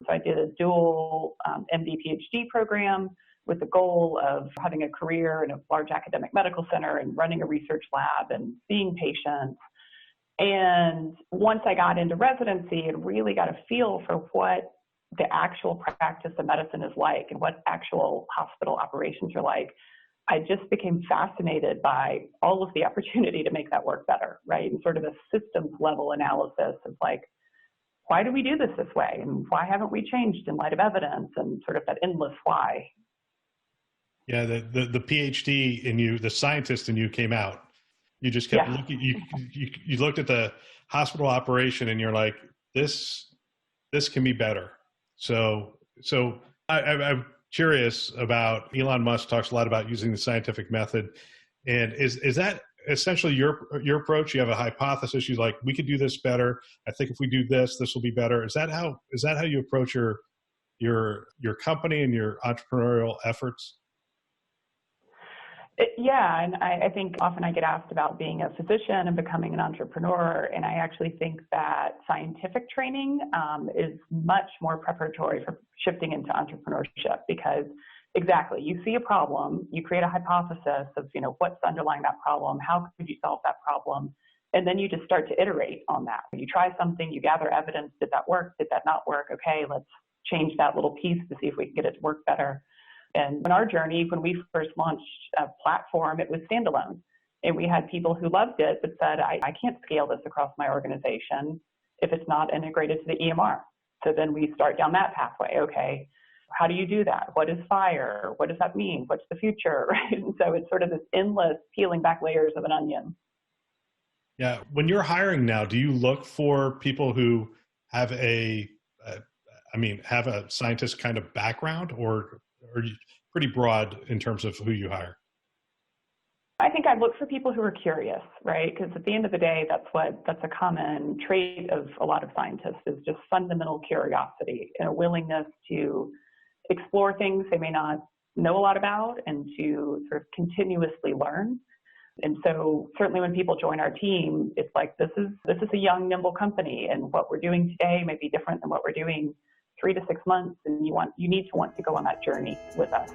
So I did a dual MD PhD program with the goal of having a career in a large academic medical center and running a research lab and seeing patients. And once I got into residency and really got a feel for what the actual practice of medicine is like and what actual hospital operations are like, I just became fascinated by all of the opportunity to make that work better, right? And sort of a systems level analysis of like, why do we do this way? And why haven't we changed in light of evidence, and sort of that endless why? Yeah, the PhD in you, the scientist in you came out. You just kept looking, you looked at the hospital operation and you're like, this can be better. So I'm curious about, Elon Musk talks a lot about using the scientific method. And is that essentially your approach? You have a hypothesis. You're like, we could do this better. I think if we do this, this will be better. Is that how you approach your company and your entrepreneurial efforts? Yeah, and I think often I get asked about being a physician and becoming an entrepreneur, and I actually think that scientific training is much more preparatory for shifting into entrepreneurship, because exactly, you see a problem, you create a hypothesis of, what's underlying that problem, how could you solve that problem, and then you just start to iterate on that. You try something, you gather evidence, did that work, did that not work, okay, let's change that little piece to see if we can get it to work better. And in our journey, when we first launched a platform, it was standalone. And we had people who loved it, but said, I can't scale this across my organization if it's not integrated to the EMR. So then we start down that pathway. Okay, how do you do that? What is FHIR? What does that mean? What's the future? Right? And so it's sort of this endless peeling back layers of an onion. Yeah. When you're hiring now, do you look for people who have have a scientist kind of background, or are you pretty broad in terms of who you hire? I think I look for people who are curious, right? Because at the end of the day, that's a common trait of a lot of scientists, is just fundamental curiosity and a willingness to explore things they may not know a lot about and to sort of continuously learn. And so certainly when people join our team, it's like, this is a young, nimble company, and what we're doing today may be different than what we're doing 3 to 6 months, and you need to want to go on that journey with us.